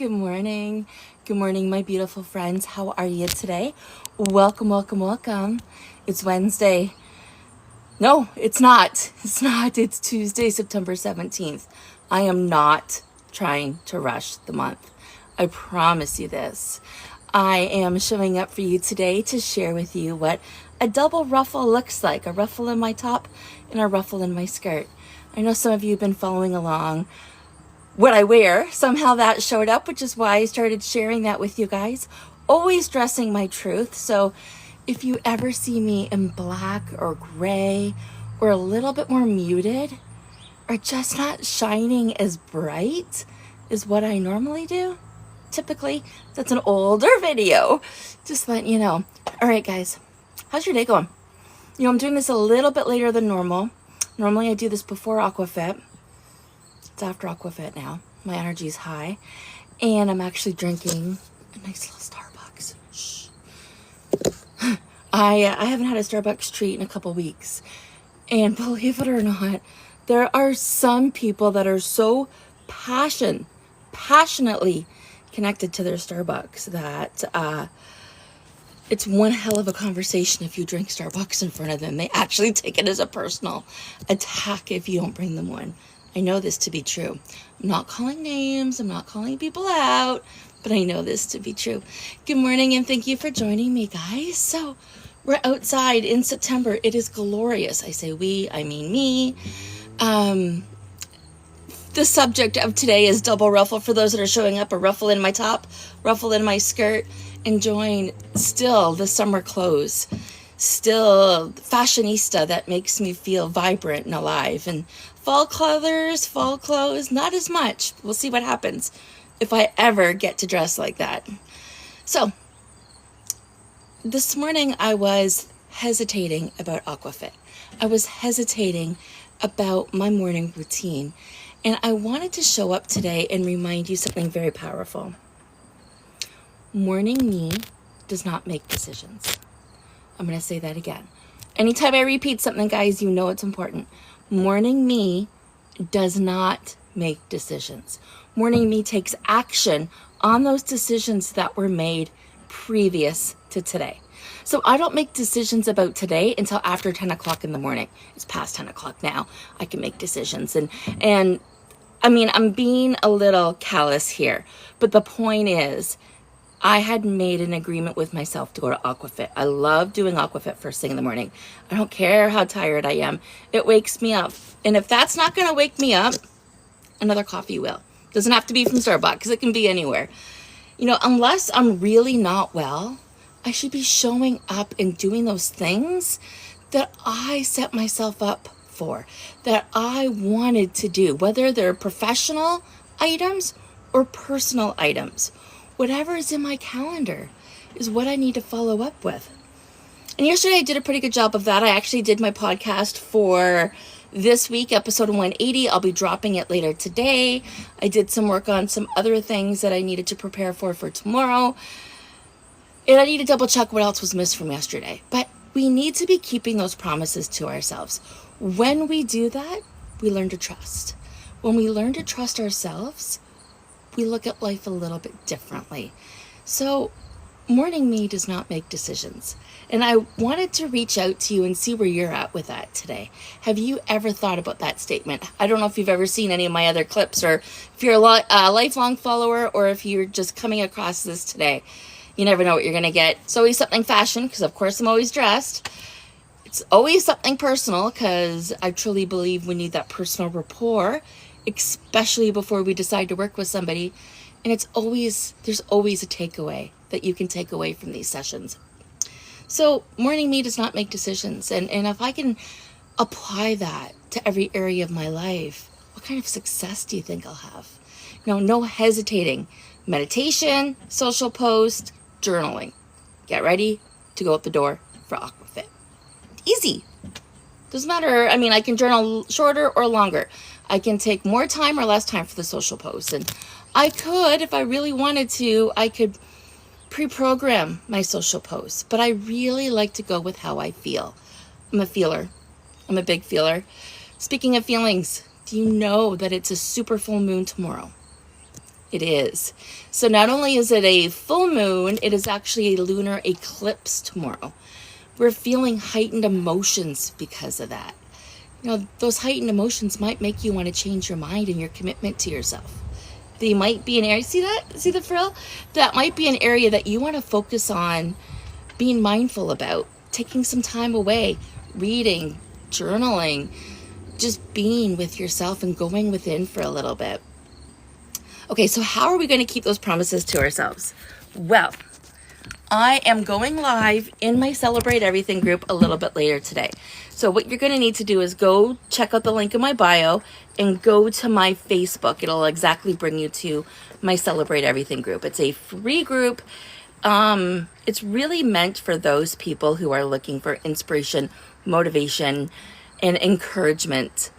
Good morning. Good morning, my beautiful friends. How are you today? Welcome, welcome, welcome. It's Wednesday. No, it's not. It's not. It's Tuesday, September 17th. I am not trying to rush the month. I promise you this. I am showing up for you today to share with you what a double ruffle looks like. A ruffle in my top and a ruffle in my skirt. I know some of you have been following along what I wear. Somehow that showed up, which is why I started sharing that with you guys. Always dressing my truth. So if you ever see me in black or gray or a little bit more muted or just not shining as bright as what I normally do, typically that's an older video. Just letting you know. All right, guys, how's your day going? You know, I'm doing this a little bit later than normal. Normally I do this before Aquafit. It's after Aquafit now. My energy's high. And I'm actually drinking a nice little Starbucks. Shh. I haven't had a Starbucks treat in a couple weeks. And believe it or not, there are some people that are so passionately connected to their Starbucks that it's one hell of a conversation if you drink Starbucks in front of them. They actually take it as a personal attack if you don't bring them one. I know this to be true. I'm not calling names. I'm not calling people out, but I know this to be true. Good morning and thank you for joining me, guys. So we're outside in September. It is glorious. I say we, I mean me. The subject of today is double ruffle. For those that are showing up, a ruffle in my top, ruffle in my skirt, enjoying still the summer clothes. Still fashionista that makes me feel vibrant and alive. And fall colors, fall clothes, not as much. We'll see what happens if I ever get to dress like that. So this morning I was hesitating about Aquafit. I was hesitating about my morning routine. And I wanted to show up today and remind you something very powerful. Morning me does not make decisions. I'm going to say that again. Anytime I repeat something, guys, you know it's important. Morning me does not make decisions. Morning me takes action on those decisions that were made previous to today. So I don't make decisions about today until after 10 o'clock in the morning. It's past 10 o'clock now. I can make decisions. And I mean, I'm being a little callous here, but the point is, I had made an agreement with myself to go to Aquafit. I love doing Aquafit first thing in the morning. I don't care how tired I am. It wakes me up. And if that's not going to wake me up, another coffee will. Doesn't have to be from Starbucks. It can be anywhere. You know, unless I'm really not well, I should be showing up and doing those things that I set myself up for, that I wanted to do, whether they're professional items or personal items. Whatever is in my calendar is what I need to follow up with. And yesterday I did a pretty good job of that. I actually did my podcast for this week, episode 180. I'll be dropping it later today. I did some work on some other things that I needed to prepare for tomorrow. And I need to double check what else was missed from yesterday. But we need to be keeping those promises to ourselves. When we do that, we learn to trust. When we learn to trust ourselves, we look at life a little bit differently. So morning me does not make decisions. And I wanted to reach out to you and see where you're at with that today. Have you ever thought about that statement? I don't know if you've ever seen any of my other clips, or if you're a lifelong follower, or if you're just coming across this today. You never know what you're going to get. It's always something fashion, because of course I'm always dressed. It's always something personal, because I truly believe we need that personal rapport, especially before we decide to work with somebody. And there's always a takeaway that you can take away from these sessions. So morning me does not make decisions. And if I can apply that to every area of my life, what kind of success do you think I'll have? You know, no hesitating. Meditation, social post, journaling. Get ready to go out the door for Aquafit. Easy. Doesn't matter. I mean, I can journal shorter or longer. I can take more time or less time for the social posts. And I could, if I really wanted to, I could pre-program my social posts. But I really like to go with how I feel. I'm a feeler. I'm a big feeler. Speaking of feelings, do you know that it's a super full moon tomorrow? It is. So not only is it a full moon, it is actually a lunar eclipse tomorrow. We're feeling heightened emotions because of that. Those heightened emotions might make you want to change your mind and your commitment to yourself. They might be an area, see that? See the frill? That might be an area that you want to focus on being mindful about, taking some time away, reading, journaling, just being with yourself and going within for a little bit. Okay, so how are we going to keep those promises to ourselves? Well, I am going live in my Celebrate Everything group a little bit later today. So what you're going to need to do is go check out the link in my bio and go to my Facebook. It'll exactly bring you to my Celebrate Everything group. It's a free group. It's really meant for those people who are looking for inspiration, motivation, and encouragement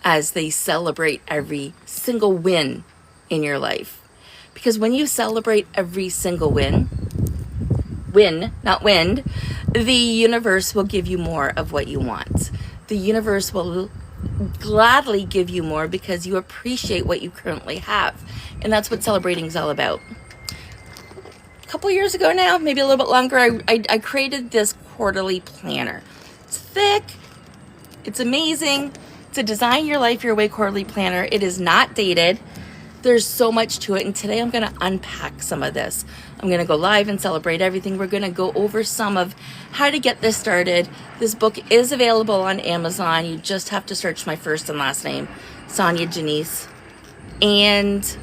as they celebrate every single win in your life. Because when you celebrate every single win, not wind, the universe will give you more of what you want. The universe will gladly give you more because you appreciate what you currently have. And that's what celebrating is all about. A couple years ago now, maybe a little bit longer, I created this quarterly planner. It's thick. It's amazing. It's a Design Your Life Your Way quarterly planner. It is not dated. There's so much to it, and today I'm going to unpack some of this. I'm going to go live and Celebrate Everything. We're going to go over some of how to get this started. This book is available on Amazon. You just have to search my first and last name, Sonya Janice. And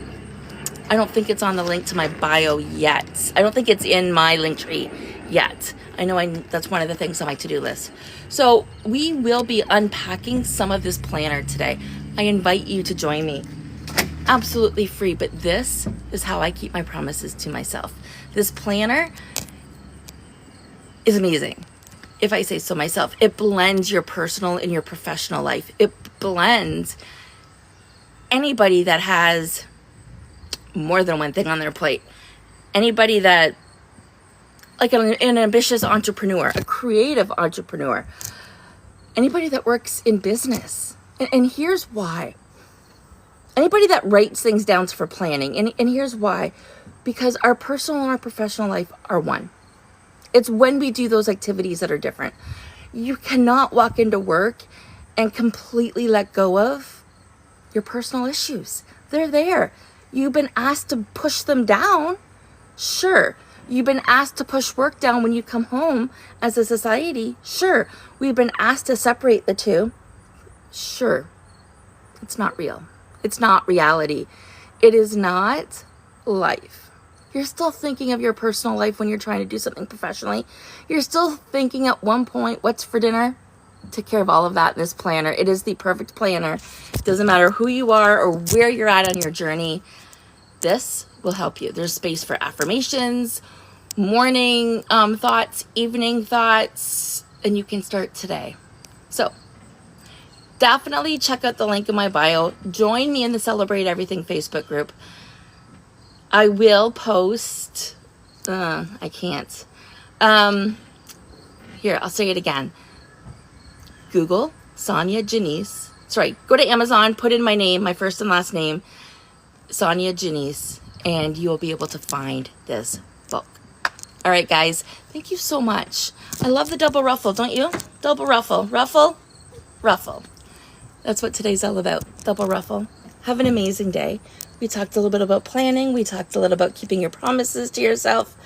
I don't think it's on the link to my bio yet. I don't think it's in my link tree yet. I know that's one of the things on my to-do list. So we will be unpacking some of this planner today. I invite you to join me. Absolutely free, but this is how I keep my promises to myself. This planner is amazing, if I say so myself. It blends your personal and your professional life. It blends anybody that has more than one thing on their plate. Anybody that, like an ambitious entrepreneur, a creative entrepreneur, anybody that works in business. And here's why. Anybody that writes things down for planning. And here's why. Because our personal and our professional life are one. It's when we do those activities that are different. You cannot walk into work and completely let go of your personal issues. They're there. You've been asked to push them down. Sure. You've been asked to push work down when you come home as a society. Sure. We've been asked to separate the two. Sure. It's not real. It's not reality. It is not life. You're still thinking of your personal life when you're trying to do something professionally. You're still thinking at one point, what's for dinner? Take care of all of that in this planner. It is the perfect planner. It doesn't matter who you are or where you're at on your journey. This will help you. There's space for affirmations, morning thoughts, evening thoughts, and you can start today. So definitely check out the link in my bio. Join me in the Celebrate Everything Facebook group. I will post, I can't. Here, I'll say it again. Google Sonya Janice. Sorry, go to Amazon, put in my name, my first and last name, Sonya Janice, and you will be able to find this book. All right, guys, thank you so much. I love the double ruffle, don't you? Double ruffle. Ruffle, ruffle. That's what today's all about, double ruffle. Have an amazing day. We talked a little bit about planning. We talked a little about keeping your promises to yourself.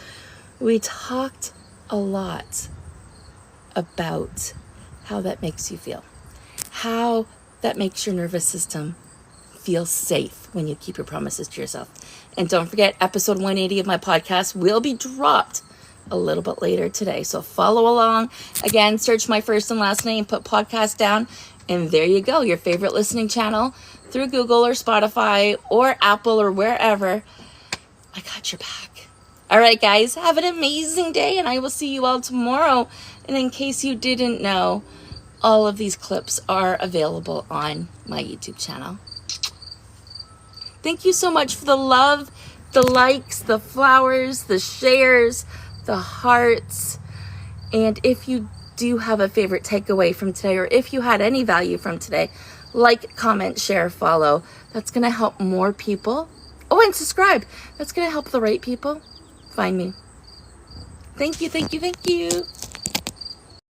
We talked a lot about how that makes you feel, how that makes your nervous system feel safe when you keep your promises to yourself. And don't forget, episode 180 of my podcast will be dropped a little bit later today. So follow along. Again, search my first and last name, put podcast down, and there you go. Your favorite listening channel through Google or Spotify or Apple or wherever. I got your back. All right, guys, have an amazing day, and I will see you all tomorrow. And in case you didn't know, all of these clips are available on my YouTube channel. Thank you so much for the love, the likes, the flowers, the shares, the hearts. And if you do have a favorite takeaway from today, or if you had any value from today, like, comment, share, follow. That's going to help more people. Oh, Oh, and subscribe. That's going to help the right people find me. Thank you, thank you, thank you.